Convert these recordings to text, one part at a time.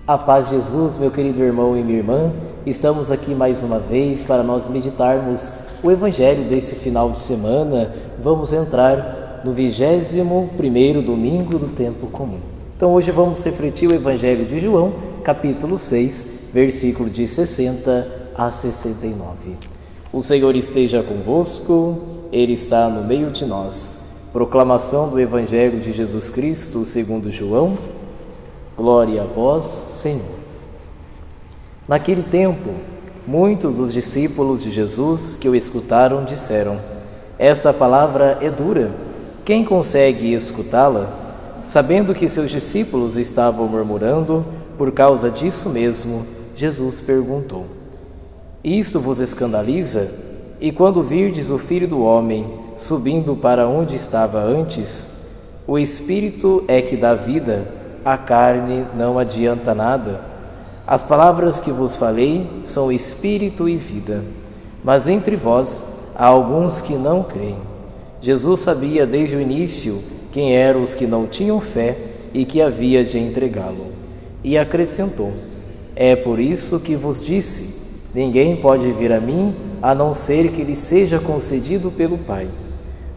A paz de Jesus, meu querido irmão e minha irmã, estamos aqui mais uma vez para nós meditarmos o Evangelho desse final de semana. Vamos entrar no 21º domingo do tempo comum. Então hoje vamos refletir o Evangelho de João, capítulo 6, versículo de 60 a 69. O Senhor esteja convosco, Ele está no meio de nós. Proclamação do Evangelho de Jesus Cristo segundo João. Glória a vós, Senhor. Naquele tempo, muitos dos discípulos de Jesus que o escutaram disseram: esta palavra é dura, quem consegue escutá-la? Sabendo que seus discípulos estavam murmurando, por causa disso mesmo, Jesus perguntou: isto vos escandaliza? E quando virdes o Filho do Homem subindo para onde estava antes, o Espírito é que dá vida, a carne não adianta nada. As palavras que vos falei são espírito e vida, mas entre vós há alguns que não creem. Jesus sabia desde o início quem eram os que não tinham fé e que havia de entregá-lo. E acrescentou: é por isso que vos disse, ninguém pode vir a mim a não ser que lhe seja concedido pelo Pai.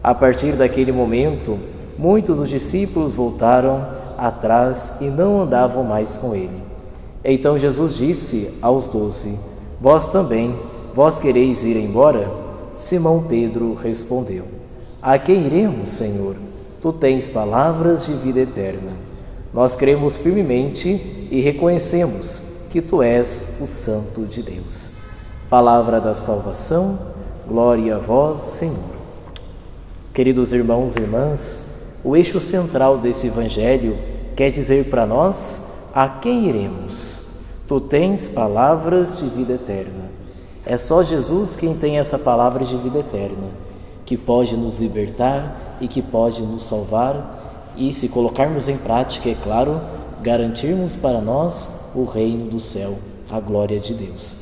A partir daquele momento, muitos dos discípulos voltaram atrás e não andavam mais com ele. Então Jesus disse aos 12: vós também, vós quereis ir embora? Simão Pedro respondeu: a quem iremos, Senhor? Tu tens palavras de vida eterna. Nós cremos firmemente e reconhecemos que tu és o Santo de Deus. Palavra da salvação, glória a vós, Senhor. Queridos irmãos e irmãs, o eixo central desse Evangelho quer dizer para nós a quem iremos. Tu tens palavras de vida eterna. É só Jesus quem tem essa palavra de vida eterna, que pode nos libertar e que pode nos salvar e, se colocarmos em prática, é claro, garantirmos para nós o reino do céu, a glória de Deus.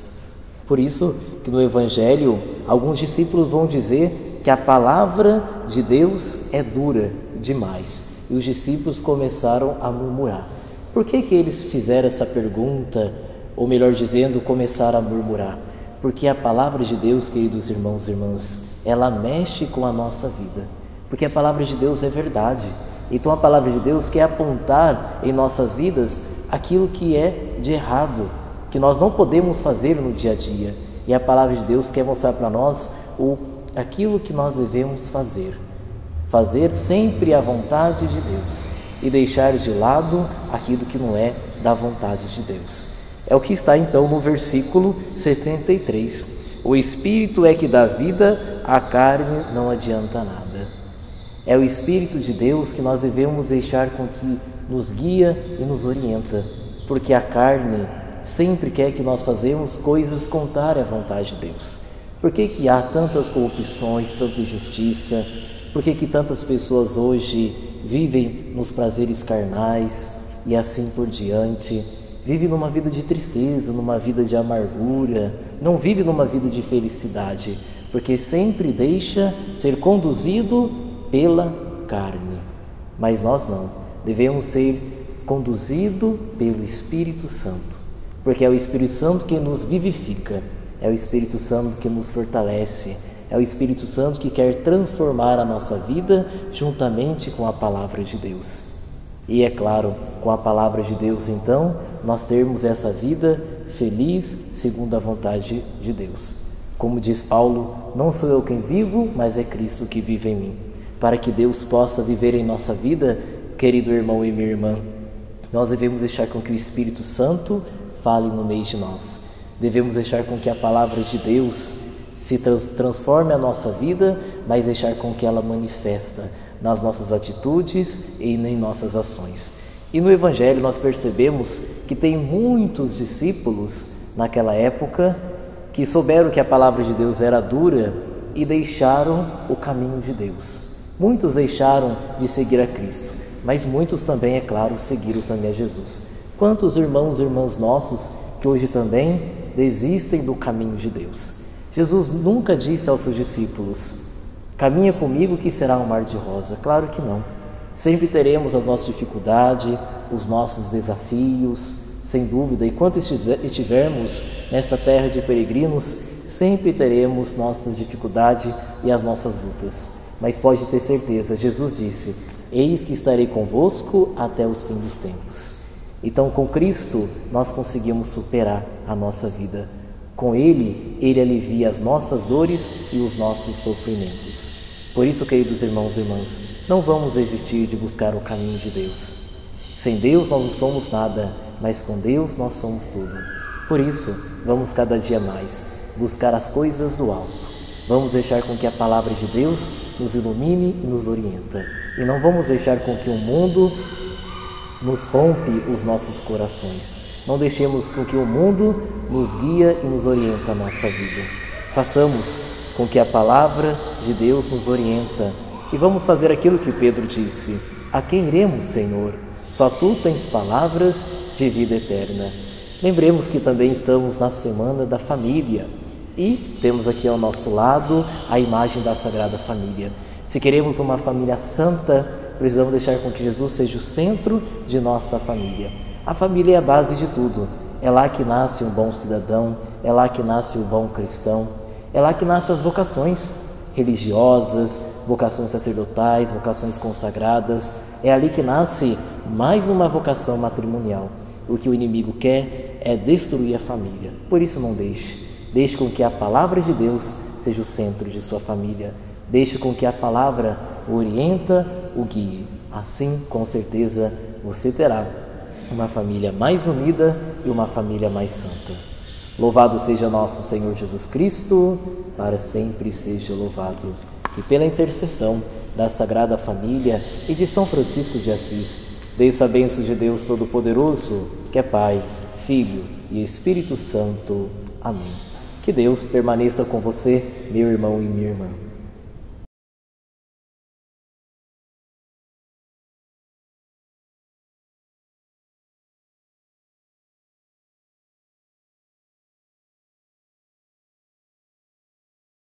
Por isso que no Evangelho alguns discípulos vão dizer que a palavra de Deus é dura demais. E os discípulos começaram a murmurar. Por que eles fizeram essa pergunta? Ou melhor dizendo, começaram a murmurar? Porque a palavra de Deus, queridos irmãos e irmãs, ela mexe com a nossa vida. Porque a palavra de Deus é verdade. Então a palavra de Deus quer apontar em nossas vidas aquilo que é de errado, que nós não podemos fazer no dia a dia. E a palavra de Deus quer mostrar para nós aquilo que nós devemos fazer. Fazer sempre a vontade de Deus e deixar de lado aquilo que não é da vontade de Deus. É o que está então no versículo 73. O Espírito é que dá vida, a carne não adianta nada. É o Espírito de Deus que nós devemos deixar com que nos guia e nos orienta, porque a carne sempre quer que nós fazemos coisas contrárias à vontade de Deus. Por que há tantas corrupções, tanta injustiça? Por que tantas pessoas hoje vivem nos prazeres carnais e assim por diante? Vivem numa vida de tristeza, numa vida de amargura, não vive numa vida de felicidade, porque sempre deixa ser conduzido pela carne. Mas nós não, devemos ser conduzidos pelo Espírito Santo, porque é o Espírito Santo que nos vivifica, é o Espírito Santo que nos fortalece, é o Espírito Santo que quer transformar a nossa vida juntamente com a palavra de Deus. E é claro, com a palavra de Deus, então, nós termos essa vida feliz segundo a vontade de Deus. Como diz Paulo, não sou eu quem vivo, mas é Cristo que vive em mim. Para que Deus possa viver em nossa vida, querido irmão e minha irmã, nós devemos deixar com que o Espírito Santo fale no meio de nós. Devemos deixar com que a palavra de Deus se transforme a nossa vida, mas deixar com que ela manifesta nas nossas atitudes e em nossas ações. E no Evangelho nós percebemos que tem muitos discípulos naquela época que souberam que a palavra de Deus era dura e deixaram o caminho de Deus. Muitos deixaram de seguir a Cristo, mas muitos também, é claro, seguiram também a Jesus. Quantos irmãos e irmãs nossos que hoje também desistem do caminho de Deus? Jesus nunca disse aos seus discípulos: caminha comigo que será um mar de rosa. Claro que não. Sempre teremos as nossas dificuldades, os nossos desafios, Sem dúvida, enquanto estivermos nessa terra de peregrinos, sempre teremos nossas dificuldades e as nossas lutas. Mas pode ter certeza, Jesus disse: eis que estarei convosco até os fins dos tempos. Então, com Cristo, nós conseguimos superar a nossa vida. Com Ele, Ele alivia as nossas dores e os nossos sofrimentos. Por isso, queridos irmãos e irmãs, não vamos desistir de buscar o caminho de Deus. Sem Deus nós não somos nada, mas com Deus nós somos tudo. Por isso, vamos cada dia mais buscar as coisas do alto. Vamos deixar com que a palavra de Deus nos ilumine e nos orienta. E não vamos deixar com que o mundo nos rompe os nossos corações. Não deixemos com que o mundo nos guia e nos orienta a nossa vida. Façamos com que a palavra de Deus nos orienta. E vamos fazer aquilo que Pedro disse: a quem iremos, Senhor? Só Tu tens palavras de vida eterna. Lembremos que também estamos na Semana da Família e temos aqui ao nosso lado a imagem da Sagrada Família. Se queremos uma família santa, precisamos deixar com que Jesus seja o centro de nossa família. A família é a base de tudo. É lá que nasce um bom cidadão, é lá que nasce o bom cristão, é lá que nascem as vocações religiosas, vocações sacerdotais, vocações consagradas. É ali que nasce mais uma vocação matrimonial. O que o inimigo quer é destruir a família. Por isso não deixe com que a palavra de Deus seja o centro de sua família. Deixe com que a palavra o orienta, o guie. Assim, com certeza, você terá uma família mais unida e uma família mais santa. Louvado seja nosso Senhor Jesus Cristo, para sempre seja louvado. Que pela intercessão da Sagrada Família e de São Francisco de Assis, desça a bênção de Deus Todo-Poderoso, que é Pai, Filho e Espírito Santo. Amém. Que Deus permaneça com você, meu irmão e minha irmã.